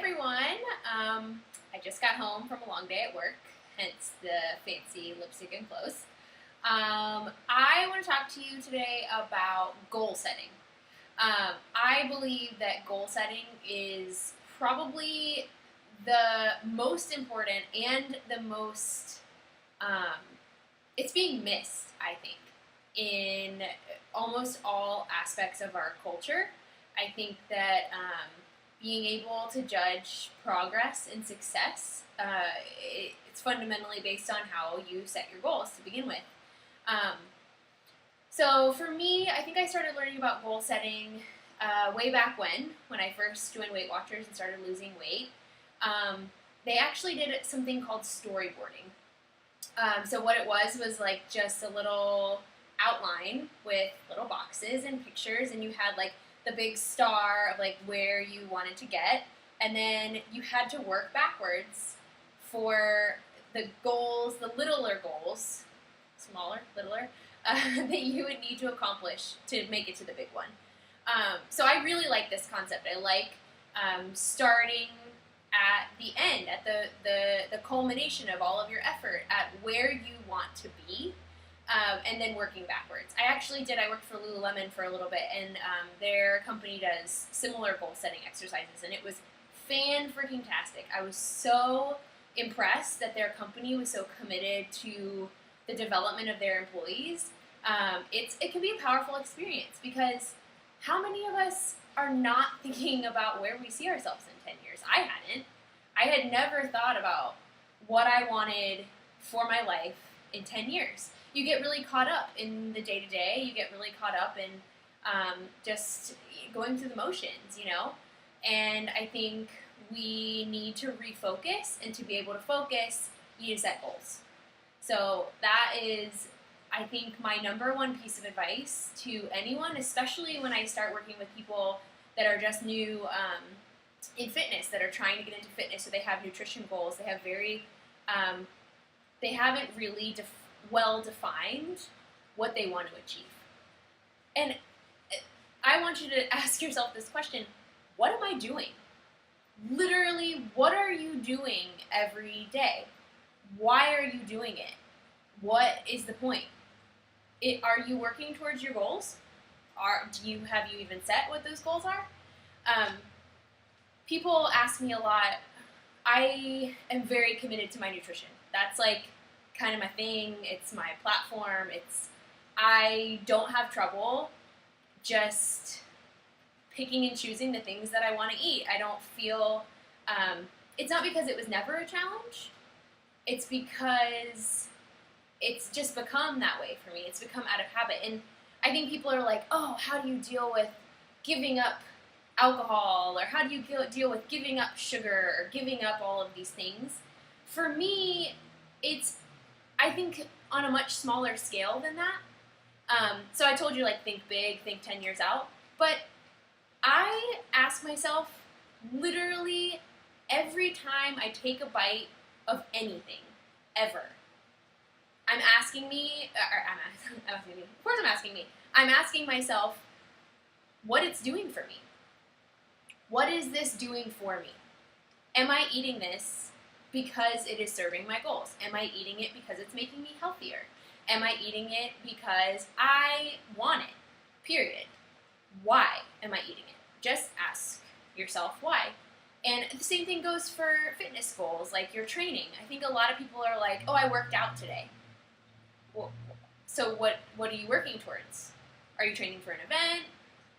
everyone. I just got home from a long day at work, hence the fancy lipstick and clothes. I want to talk to you today about goal setting. I believe that goal setting is probably the most important and the most, it's being missed, I think, in almost all aspects of our culture. I think that being able to judge progress and success, it's fundamentally based on how you set your goals to begin with. So for me, I think I started learning about goal setting way back when I first joined Weight Watchers and started losing weight. They actually did something called storyboarding. So what it was like just a little outline with little boxes and pictures, and you had like the big star of like where you wanted to get, and then you had to work backwards for the goals, the littler goals, littler, that you would need to accomplish to make it to the big one. So I really like this concept. I like starting at the end, at the culmination of all of your effort, at where you want to be, and then working backwards. I worked for Lululemon for a little bit, and their company does similar goal-setting exercises, and it was fan-freaking-tastic. I was so impressed that their company was so committed to the development of their employees. It can be a powerful experience, because how many of us are not thinking about where we see ourselves in 10 years? I hadn't. I had never thought about what I wanted for my life in 10 years. You get really caught up in the day-to-day. You get really caught up in just going through the motions, And I think we need to refocus, and to be able to focus, you need to set goals. So that is, I think, my number one piece of advice to anyone, especially when I start working with people that are just new in fitness, that are trying to get into fitness, so they have nutrition goals. They have they haven't really well defined what they want to achieve. And I want you to ask yourself this question: what am I doing? Literally, what are you doing every day? Why are you doing it? What is the point? Are you working towards your goals? Have you even set what those goals are? People ask me a lot. I am very committed to my nutrition. That's like kind of my thing. It's my platform. I don't have trouble just picking and choosing the things that I want to eat. I don't feel, it's not because it was never a challenge. It's because it's just become that way for me. It's become out of habit. And I think people are like, oh, how do you deal with giving up alcohol? Or how do you deal with giving up sugar, or giving up all of these things? For me, it's, I think, on a much smaller scale than that. So I told you, like, think big, think 10 years out. But I ask myself literally every time I take a bite of anything, ever, I'm asking myself what it's doing for me. What is this doing for me? Am I eating this because it is serving my goals? Am I eating it because it's making me healthier? Am I eating it because I want it? Period. Why am I eating it? Just ask yourself why. And the same thing goes for fitness goals, like your training. I think a lot of people are like, oh, I worked out today. Well, so what are you working towards? Are you training for an event?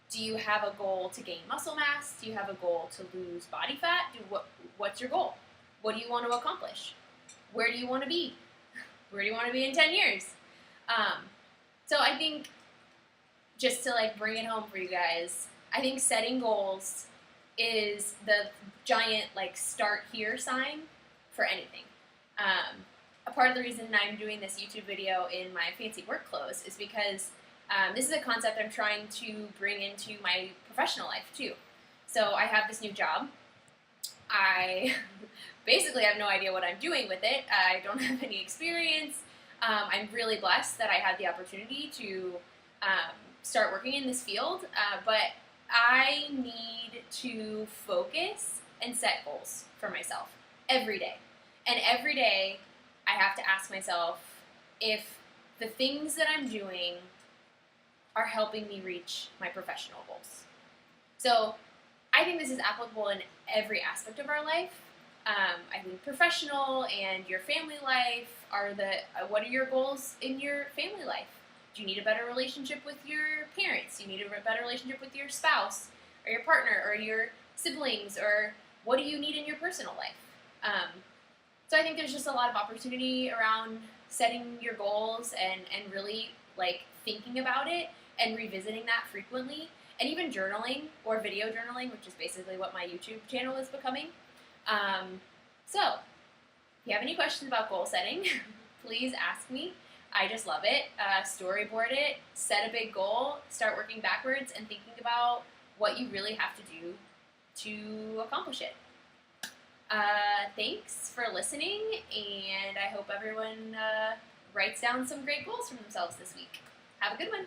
Do you have a goal to gain muscle mass? Do you have a goal to lose body fat? What's your goal? What do you want to accomplish? Where do you want to be? Where do you want to be in 10 years? So I think, just to like bring it home for you guys, I think setting goals is the giant like start here sign for anything. A part of the reason I'm doing this YouTube video in my fancy work clothes is because this is a concept I'm trying to bring into my professional life too. So I have this new job. I basically have no idea what I'm doing with it. I don't have any experience. I'm really blessed that I had the opportunity to start working in this field, but I need to focus and set goals for myself every day. And every day I have to ask myself if the things that I'm doing are helping me reach my professional goals. So I think this is applicable in every aspect of our life. I think professional and your family life are what are your goals in your family life? Do you need a better relationship with your parents? Do you need a better relationship with your spouse or your partner or your siblings? Or what do you need in your personal life? So I think there's just a lot of opportunity around setting your goals and really like thinking about it and revisiting that frequently, and even journaling or video journaling, which is basically what my YouTube channel is becoming. So if you have any questions about goal setting, please ask me. I just love it. Storyboard it, set a big goal, start working backwards and thinking about what you really have to do to accomplish it. Thanks for listening, and I hope everyone writes down some great goals for themselves this week. Have a good one.